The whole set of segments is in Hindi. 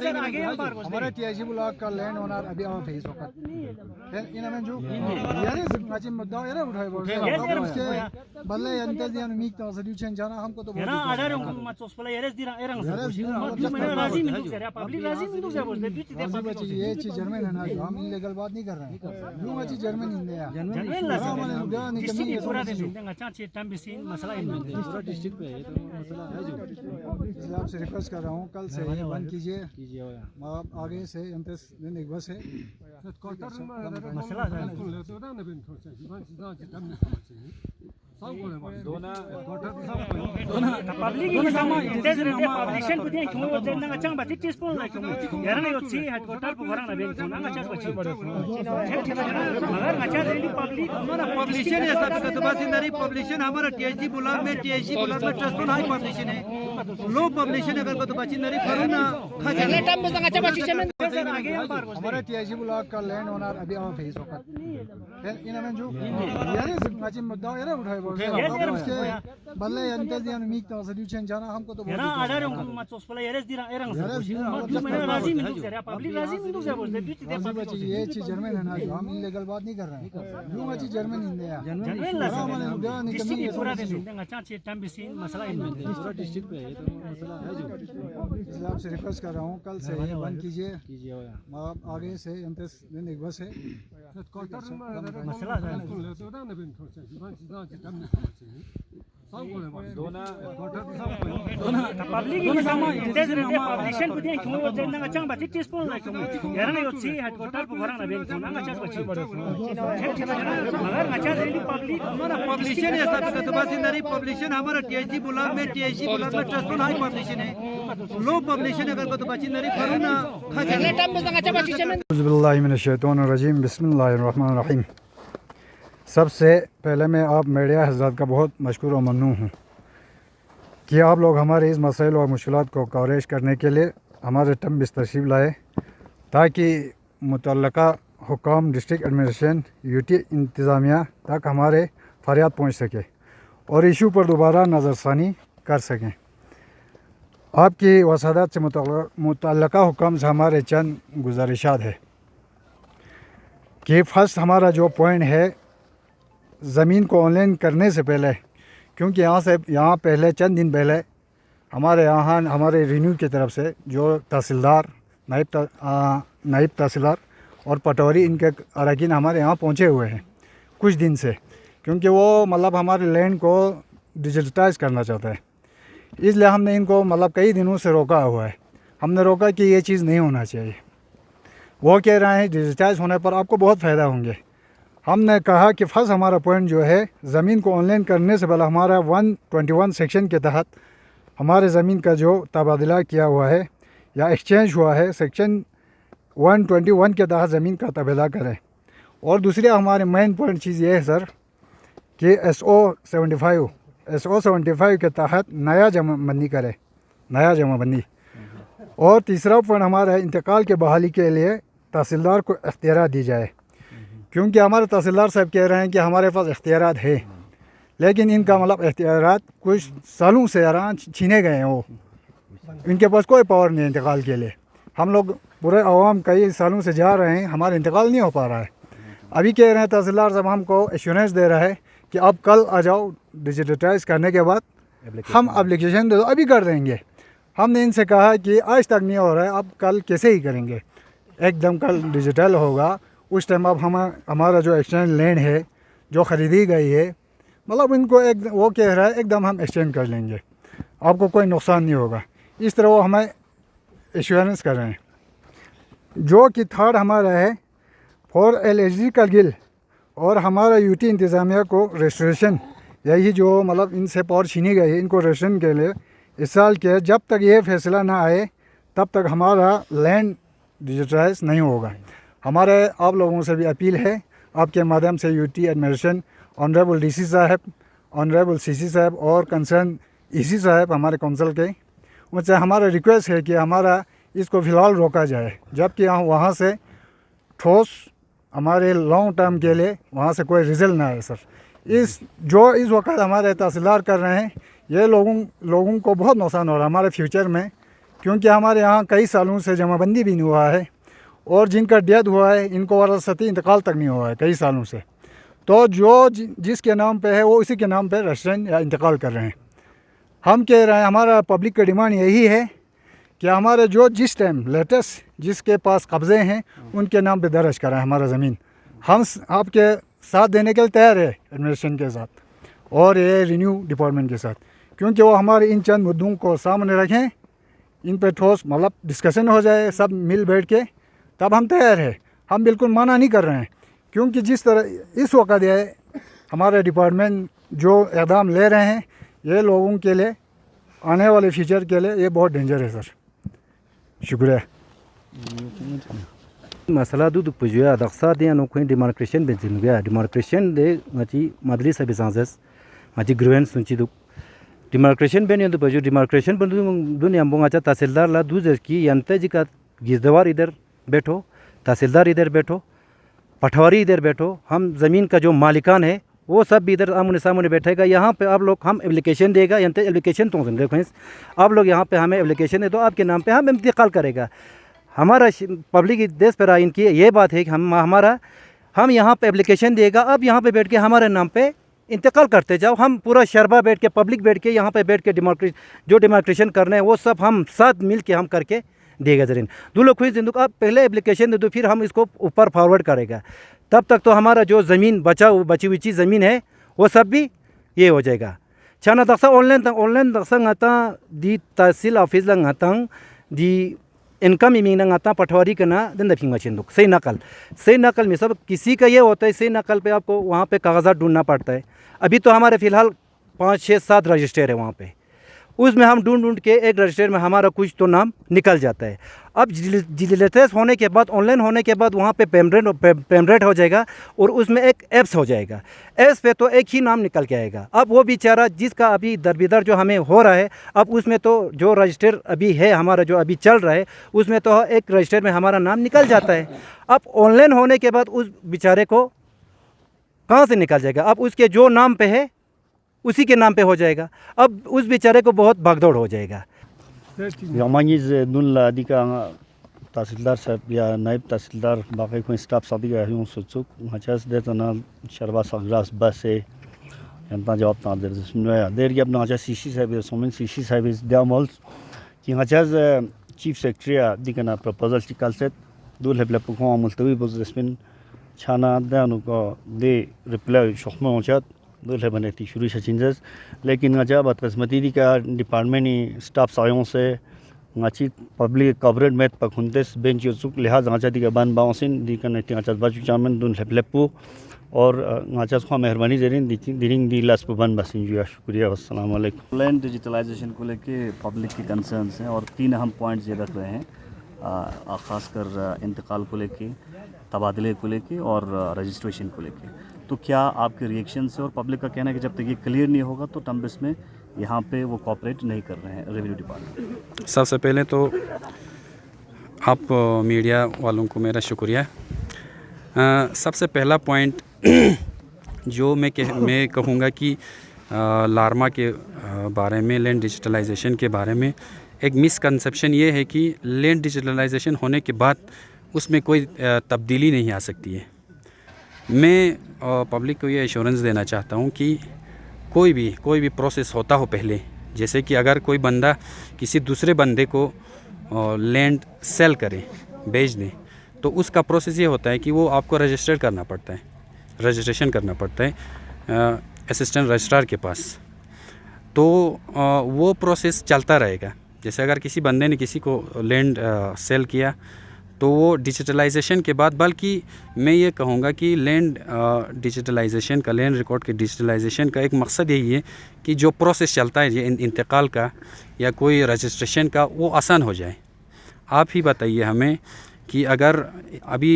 हमारे टीआईसी ब्लॉक का लैंड ओनर अभी और फेस होकर इन्होंने जो यारे आज मुद्दा यारे उठाए बोलते हैं उसके बल्ले अंतर दिया मीक तो सॉल्यूशन जाना हमको तो याना आधार उनको मत सोच पड़ा यारे दिरा एरंग जो मैंने राजी में दूसरे या पब्लिक राजी में दूसरे बोलते हैं बीच बच्चे ये चीज जर्मन है ना हम इलीगल बात नहीं कर रहे हैं यूं अच्छी जर्मन इंडिया जर्मन डिस्ट्रिक्ट पूरा दिन देंगे चांचे टाइम भी सीन मसला इन पूरा डिस्ट्रिक्ट पे है तो मसला है जो इसलिए आपसे रिक्वेस्ट कर रहा हूँ कल से ये बंद कीजिए आप आगे से दिन एक बस है मसला है public ini sama integrity publication punya cuma wajar nang acang batik tispon lah cuma yaran yang otsi headquarter orang nabi cuma nang acang batik मगर acang dari public हमारा पब्लिशन है सब का बात इंदरी पब्लिशन हमारा टीआईसी ब्लॉक में ट्रस्ट तो हाई पब्लिशन है लो पब्लिशन अगर को तो बात इंदरी करूना हमारे टीआईसी ब्लॉक का लैंड ओनर अभी और फेस होकर इन्होंने जो यारे आज मुद्दा यारे उठाए बोलते हैं उसके बल्ले अंतर दिया मीक तो सॉल्यूशन जाना हमको तो याना आधार उनको मत सोच पड़ा यारे दिरा एरंग जो मैंने राजी में दूसरे या पब्लिक राजी में दूसरे बोलते हैं बीच बच्चे ये चीज जर्मन है ना हम इलीगल बात नहीं कर रहे हैं यूं अच्छी जर्मन इंडिया डिस्ट्रिक्ट पूरा दिन देंगे चांचे टाइम भी सीन मसला इन पूरा डिस्ट्रिक्ट पे है तो मसला है जो इसलिए आपसे रिक्वेस्ट कर रहा हूँ कल से ये बंद कीजिए आप आगे से दिन एक बस है मसला है public ini sama integrity publication punya cuma wajar nang acang batik tispon lah cuma yaran yang otsi headquarter orang nabi cuma nang acang batik मगर acang dari public हमारा पब्लिशन है सब का बात इंदरी पब्लिशन हमारा टीआईसी ब्लॉक में ट्रस्ट तो हाई पब्लिशन है लो पब्लिशन अगर को तो बात इंदरी करूना बिस्मिल्लाहिर्रहमानिर्रहीम बिस्मिल्लाहिर्रहमानिर्रहीम। सबसे पहले मैं आप मीडिया हज़रात का बहुत मशकूर और ममनून हूँ कि आप लोग हमारे इस मसाइल और मुश्किलात को कवरेज करने के लिए हमारे टम्बिस तशरीफ़ लाए ताकि मुतल्लका हुकाम डिस्ट्रिक्ट एडमिनिस्ट्रेशन यूटी इंतज़ामिया तक हमारे फरियाद पहुँच सके और इशू पर दोबारा नज़रसानी कर सकें। आपकी वसादत से मुतल्लका हुकाम से हमारे चंद गुजारिशात है कि फ़र्स्ट हमारा जो पॉइंट है ज़मीन को ऑनलाइन करने से पहले, क्योंकि यहाँ पहले चंद दिन पहले हमारे यहाँ हमारे रिन्यू की तरफ से जो तहसीलदार नायब तहसीलदार और पटवारी इनके अरकान हमारे यहाँ पहुँचे हुए हैं कुछ दिन से, क्योंकि वो मतलब हमारे लैंड को डिजिटाइज करना चाहता है। इसलिए हमने इनको मतलब कई दिनों से रोका हुआ है। हमने रोका कि ये चीज़ नहीं होना चाहिए। वो कह रहे हैं डिजिटाइज होने पर आपको बहुत फ़ायदा होंगे। हमने कहा कि फर्स्ट हमारा पॉइंट जो है ज़मीन को ऑनलाइन करने से पहले हमारा 121 सेक्शन के तहत हमारे ज़मीन का जो तबादला किया हुआ है या एक्सचेंज हुआ है सेक्शन 121 के तहत ज़मीन का तबादला करें। और दूसरी हमारे मेन पॉइंट चीज़ ये है सर कि SO 75 के तहत नया जमाबंदी करें, नया जमाबंदी। और तीसरा पॉइंट हमारा इंतकाल के बहाली के लिए तहसीलदार को इख्तियार दी जाए, क्योंकि हमारे तहसीलदार साहब कह रहे हैं कि हमारे पास इख्तियारात है, लेकिन इनका मतलब इख्तियारात कुछ सालों से छीने गए हैं। वो इनके पास कोई पावर नहीं है इंतकाल के लिए। हम लोग पूरे आवाम कई सालों से जा रहे हैं, हमारा इंतकाल नहीं हो पा रहा है। अभी कह रहे हैं तहसीलदार साहब हमको एश्योरेंस दे रहा है कि अब कल आ जाओ, डिजिटाइज करने के बाद हम एप्लीकेशन दे दो, अभी कर देंगे। हमने इनसे कहा कि आज तक नहीं हो रहा है, अब कल कैसे ही करेंगे, एकदम कल डिजिटल होगा उस टाइम अब हमारा जो एक्सचेंज लैंड है जो ख़रीदी गई है, मतलब इनको एक वो कह रहा है एकदम हम एक्सचेंज कर लेंगे, आपको कोई नुकसान नहीं होगा। इस तरह वो हमें एश्योरेंस कर रहे हैं। जो कि थर्ड हमारा है फॉर LHD का गिल और हमारा यूटी इंतज़ामिया को रेस्टोरेशन, यही जो मतलब इनसे पावर छीनी गई है, इनको रेस्टोरेशन के लिए इस साल के जब तक ये फैसला ना आए तब तक हमारा लैंड डिजिटाइज नहीं होगा। हमारे आप लोगों से भी अपील है आपके माध्यम से यूटी एडमिनिस्ट्रेशन, ऑनरेबल DC साहब, ऑनरेबल CC साहब और कंसर्न EC साहब हमारे काउंसिल के, उनसे हमारा रिक्वेस्ट है कि हमारा इसको फ़िलहाल रोका जाए, जबकि वहाँ से ठोस हमारे लॉन्ग टर्म के लिए वहाँ से कोई रिजल्ट ना आए सर। इस वक्त हमारे तहसीलदार कर रहे हैं, ये लोगों को बहुत नुकसान हो रहा है। हमारे फ्यूचर में क्योंकि हमारे यहाँ कई सालों से जमाबंदी भी नहीं हुआ है और जिनका डेथ हुआ है इनको वरासती इंतकाल तक नहीं हुआ है कई सालों से। तो जो जिसके नाम पे है वो उसी के नाम पे रेस्टोरेंट या इंतकाल कर रहे हैं। हम कह रहे हैं, हमारा पब्लिक का डिमांड यही है कि हमारे जो जिस टाइम लेटेस्ट जिसके पास कब्ज़े हैं उनके नाम पे दर्ज कराएं हमारा ज़मीन। हम आपके साथ देने के लिए तैयार है एडमिनिस्ट्रेशन के साथ और ये रिन्यू डिपार्टमेंट के साथ, क्योंकि वो हमारे इन चंद मुद्दों को सामने रखें, इन पे ठोस मतलब डिस्कशन हो जाए सब मिल बैठ के, तब हम तैयार है। हम बिल्कुल मना नहीं कर रहे हैं, क्योंकि जिस तरह इस वक्त ये हमारे डिपार्टमेंट जो इक़दाम ले रहे हैं ये लोगों के लिए आने वाले फ्यूचर के लिए ये बहुत डेंजर है सर। शुक्रिया। Masalah duduk pujua daksa dia no kuin demarcation benzin gaya demarcation de ngaci madri sabi sanses ngaci gruen sunci duk demarcation ben yandu pujua demarcation ben dunia ambong acha tahsildar la duzer ki yante jika गिरदवार इधर बैठो, तहसीलदार इधर बैठो, पटवारी इधर बैठो, हम ज़मीन का जो मालिकान है वो सब भी इधर आमने सामने बैठेगा। यहाँ पे आप लोग हम एप्लीकेशन देगा यंते एप्लीकेशन तो देखो आप लोग यहाँ पे हमें एप्लीकेशन दे दो, आपके नाम पे हम इंतकाल करेगा। हमारा पब्लिक देश पर आइन की ये बात है कि हम यहाँ पे एप्लीकेशन देगा, अब यहाँ पे बैठ के हमारे नाम पे इंतकाल करते जाओ। हम पूरा शरबा बैठ के पब्लिक बैठ के यहाँ पे बैठ के डिमार्केशन करना है वो सब हम साथ मिल के हम करके देगा ज़मीन। दो लोग खुश जिंदगी आप पहले एप्लीकेशन दे दो, फिर हम इसको ऊपर फॉरवर्ड करेगा। तब तक तो हमारा जो ज़मीन बची हुई ज़मीन है वो सब भी ये हो जाएगा। छाना Daksha online Daksha ngata di तहसील ऑफिस ला ngata di इनकम इमिंग ना ngata पटवारी का ना दिन दफिंग मचिंदुक सही नकल में सब किसी का ये होता है। सही नकल पे आपको वहाँ पे कागजात ढूंढना पड़ता है। अभी तो हमारे फ़िलहाल 5, 6, 7 रजिस्टर है वहाँ पे, उसमें हम ढूंढ के एक रजिस्टर में हमारा कुछ तो नाम निकल जाता है। अब डिजिटलाइज होने के बाद ऑनलाइन होने के बाद वहाँ पे पेमरेट हो जाएगा और उसमें एक ऐप्स हो जाएगा। ऐप्स पे तो एक ही नाम निकल के आएगा। अब वो बेचारा जिसका अभी दरबिदर जो हमें हो रहा है, अब उसमें तो जो रजिस्टर अभी है हमारा जो अभी चल रहा है उसमें तो एक रजिस्टर में हमारा नाम निकल जाता है। अब ऑनलाइन होने के बाद उस बेचारे को कहाँ से निकल जाएगा? अब उसके जो नाम पे है उसी के नाम पे हो जाएगा। अब उस बेचारे को बहुत भागदौड़ हो जाएगा। Yamangiz dunla dika tahsildar sahab ya naib tahsildar बाकी कोई स्टाफ साथी का यूं सोचो मचास दे तो ना शरबा सागरास बस है यंता जवाब ता दे जिसमें देर के अपना मचास सीसी साहब सोमिन सीसी साहब इस दियामल कि मचास चीफ सेक्रेटरी दिका ना प्रपोजल चिकल से दूर है प्लेप को मुल्तवी बस जिसमें छाना दानु को दे रिप्लाई शौक में मचास दूर है बने थी शुरू से चेंजेस, लेकिन अच्छा बात किस्मती दी का डिपार्टमेंट ही स्टाफ सायों से अच्छी पब्लिक कवरेज में पखुंदेस बेंच युसुक लिहाज अच्छा दी का बन बाउंसिन दी का नहीं अच्छा बाजू चामन दून लेपलेपू और अच्छा को मेहरबानी जरीन दिरिंग दी लास्ट पर बन बसिन जुआ शुक्रिया। अस्सलाम वालेकुम। लैंड डिजिटलाइजेशन को लेके पब्लिक के कंसर्न्स हैं और 3 अहम पॉइंट्स ये रख रहे हैं, ख़ासकर इंतकाल को लेके, तबादले को लेके और रजिस्ट्रेशन को लेके। तो क्या आपके रिएक्शन से और पब्लिक का कहना है कि जब तक ये क्लियर नहीं होगा तो टम्बिस में यहाँ पे वो कोऑपरेट नहीं कर रहे हैं रेवेन्यू डिपार्टमेंट? सबसे पहले तो आप मीडिया वालों को मेरा शुक्रिया। सबसे पहला पॉइंट जो मैं कहूँगा कि लार्मा के बारे में, लैंड डिजिटलाइजेशन के बारे में एक मिसकंसेप्शन ये है कि लैंड डिजिटलाइजेशन होने के बाद उसमें कोई तब्दीली नहीं आ सकती है। मैं पब्लिक को ये एश्योरेंस देना चाहता हूँ कि कोई भी प्रोसेस होता हो पहले, जैसे कि अगर कोई बंदा किसी दूसरे बंदे को लैंड सेल करे, बेच दे, तो उसका प्रोसेस ये होता है कि वो आपको रजिस्ट्रेशन करना पड़ता है असिस्टेंट रजिस्ट्रार के पास। तो वो प्रोसेस चलता रहेगा। जैसे अगर किसी बंदे ने किसी को लैंड सेल किया तो वो डिजिटलाइजेशन के बाद, बल्कि मैं ये कहूँगा कि लैंड डिजिटलाइजेशन का, लैंड रिकॉर्ड के डिजिटलाइजेशन का एक मकसद यही है कि जो प्रोसेस चलता है ये इंतकाल का या कोई रजिस्ट्रेशन का, वो आसान हो जाए। आप ही बताइए हमें कि अगर अभी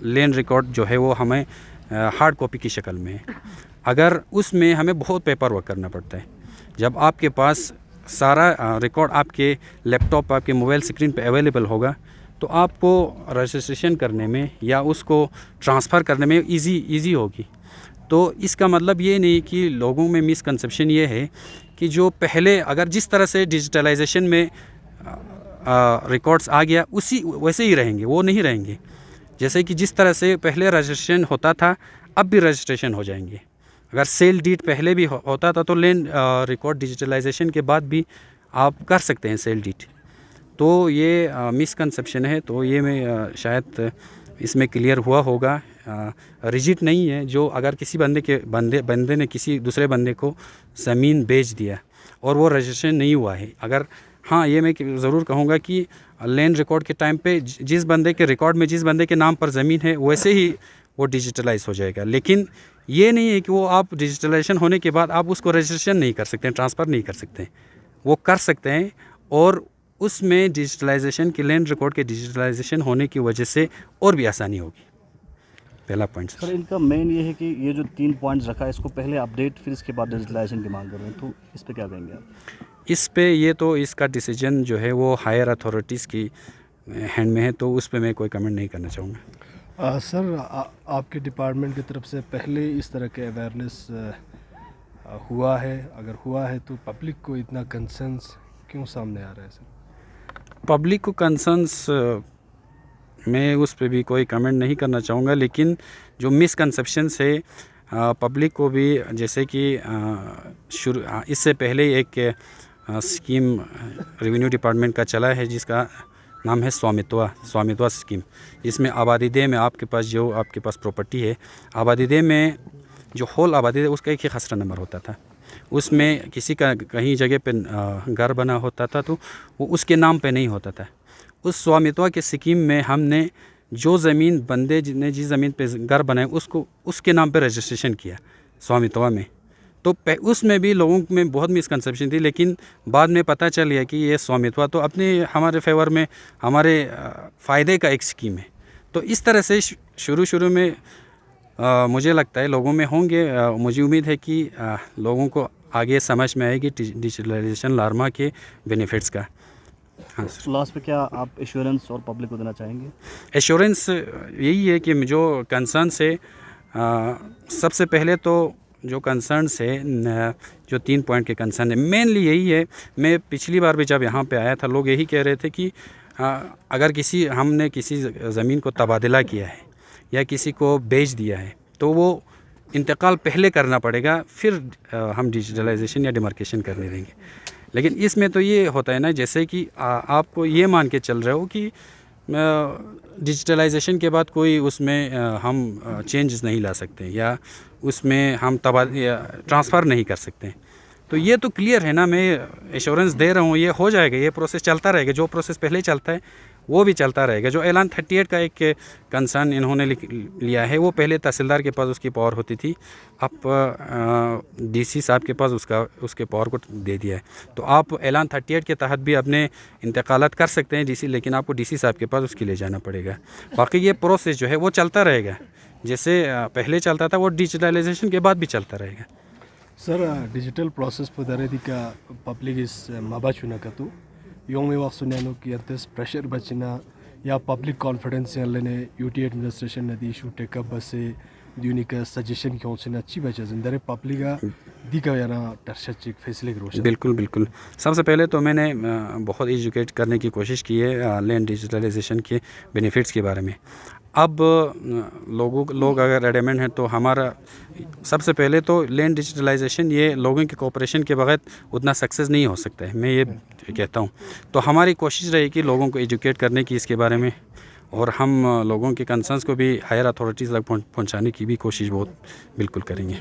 लैंड रिकॉर्ड जो है वो हमें हार्ड कॉपी की शक्ल में है, अगर उसमें हमें बहुत पेपर वर्क करना पड़ता है। जब आपके पास सारा रिकॉर्ड आपके लैपटॉप, आपके मोबाइल स्क्रीन पे अवेलेबल होगा तो आपको रजिस्ट्रेशन करने में या उसको ट्रांसफ़र करने में इजी होगी। तो इसका मतलब ये नहीं कि लोगों में मिसकंसेप्शन ये है कि जो पहले अगर जिस तरह से डिजिटलाइजेशन में रिकॉर्ड्स आ गया उसी वैसे ही रहेंगे, वो नहीं रहेंगे। जैसे कि जिस तरह से पहले रजिस्ट्रेशन होता था अब भी रजिस्ट्रेशन हो जाएंगे। अगर सेल डीड पहले भी होता था तो लैंड रिकॉर्ड डिजिटलाइजेशन के बाद भी आप कर सकते हैं सेल डीड। तो ये मिसकंसेप्शन है, तो ये मैं शायद इसमें क्लियर हुआ होगा। रिजिट नहीं है जो अगर किसी बंदे ने किसी दूसरे बंदे को ज़मीन बेच दिया और वो रजिस्ट्रेशन नहीं हुआ है, अगर हाँ ये मैं ज़रूर कहूँगा कि लैंड रिकॉर्ड के टाइम पे जिस बंदे के रिकॉर्ड में जिस बंदे के नाम पर ज़मीन है वैसे ही वो डिजिटलाइज हो जाएगा। लेकिन ये नहीं है कि वो आप डिजिटलाइजेशन होने के बाद आप उसको रजिस्ट्रेशन नहीं कर सकते, ट्रांसफ़र नहीं कर सकते। वो कर सकते हैं और उसमें डिजिटलाइजेशन की लैंड रिकॉर्ड के डिजिटलाइजेशन होने की वजह से और भी आसानी होगी। पहला पॉइंट सर इनका मेन ये है कि ये जो 3 पॉइंट्स रखा है इसको पहले अपडेट फिर इसके बाद डिजिटलाइजेशन की मांग कर रहे हैं, तो इस पे क्या कहेंगे आप? इस पे ये तो इसका डिसीजन जो है वो हायर अथॉरिटीज़ की हैंड में है, तो उस पे मैं कोई कमेंट नहीं करना चाहूँगा। सर आपके डिपार्टमेंट की तरफ से पहले इस तरह के अवेयरनेस हुआ है? अगर हुआ है तो पब्लिक को इतना कंसर्न्स क्यों सामने आ रहा है सर? पब्लिक को कंसर्न्स मैं उस पे भी कोई कमेंट नहीं करना चाहूँगा, लेकिन जो मिसकंसेप्शंस है पब्लिक को भी, जैसे कि इससे पहले एक स्कीम रेवेन्यू डिपार्टमेंट का चला है जिसका नाम है स्वामित्व स्कीम। इसमें आबादीदेह में आपके पास प्रॉपर्टी है, आबादीदेह में जो होल आबादी है उसका एक ही खसरा नंबर होता था। उसमें किसी का कहीं जगह पे घर बना होता था तो वो उसके नाम पे नहीं होता था। उस स्वामित्व के स्कीम में हमने जो ज़मीन बंदे ने जिस ज़मीन पे घर बनाए उसको उसके नाम पे रजिस्ट्रेशन किया स्वामित्व में। तो उसमें भी लोगों में बहुत मिसकंसेप्शन थी, लेकिन बाद में पता चल गया कि ये स्वामित्व तो अपने हमारे फेवर में हमारे फ़ायदे का एक स्कीम है। तो इस तरह से शुरू में मुझे लगता है लोगों में होंगे, मुझे उम्मीद है कि लोगों को आगे समझ में आएगी डिजिटलाइजेशन लार्मा के बेनिफिट्स का। हाँ सर। लास्ट पे क्या आप एश्योरेंस और पब्लिक को देना चाहेंगे? एश्योरेंस यही है कि जो कंसर्न से सबसे पहले तो जो कंसर्न है, जो 3 पॉइंट के कंसर्न है, मेनली यही है। मैं पिछली बार भी जब यहाँ पे आया था लोग यही कह रहे थे कि अगर हमने किसी ज़मीन को तबादला किया है या किसी को बेच दिया है तो वो इंतकाल पहले करना पड़ेगा, फिर हम डिजिटलाइजेशन या डिमार्केशन करने देंगे। लेकिन इसमें तो ये होता है ना, जैसे कि आप ये मान के चल रहे हो कि डिजिटलाइजेशन के बाद कोई उसमें हम चेंजेस नहीं ला सकते या उसमें हम ट्रांसफ़र नहीं कर सकते। तो ये तो क्लियर है ना, मैं एश्योरेंस दे रहा हूँ, ये हो जाएगा, ये प्रोसेस चलता रहेगा। जो प्रोसेस पहले चलता है वो भी चलता रहेगा। जो ऐलान 38 का एक कंसर्न इन्होंने लिया है वो पहले तहसीलदार के पास उसकी पावर होती थी, अब डीसी साहब के पास उसके पावर को दे दिया है। तो आप ऐलान 38 के तहत भी अपने इंतकालात कर सकते हैं डीसी, लेकिन आपको डीसी साहब के पास उसके ले जाना पड़ेगा। बाकी ये प्रोसेस जो है वो चलता रहेगा, जैसे पहले चलता था वो डिजिटलाइजेशन के बाद भी चलता रहेगा। सर डिजिटल प्रोसेस पुदारेदी का पब्लिक इस माबाचुना का तो योंग में वाक्सुन्यानो की अंतस प्रेशर बचना या पब्लिक कॉन्फिडेंस लेने यूटी एडमिनिस्ट्रेशन नदी इशू टेकअप बसे यूनिका सजेशन क्यों से अच्छी बचा जिंदरे पब्लिक दिखा याना टर्शचिक फैसले रोशन। बिल्कुल। सबसे पहले तो मैंने बहुत एजुकेट करने की कोशिश की है लैंड डिजिटलाइजेशन के बेनिफिट्स के बारे में। अब लोग अगर एडमेंट हैं तो हमारा सबसे पहले तो लैंड डिजिटलाइजेशन ये लोगों के कोऑपरेशन के बगैर उतना सक्सेस नहीं हो सकता है, मैं ये कहता हूँ। तो हमारी कोशिश रहेगी लोगों को एजुकेट करने की इसके बारे में, और हम लोगों के कंसर्न्स को भी हायर अथॉरिटीज़ तक पहुँचाने की भी कोशिश बहुत बिल्कुल करेंगे।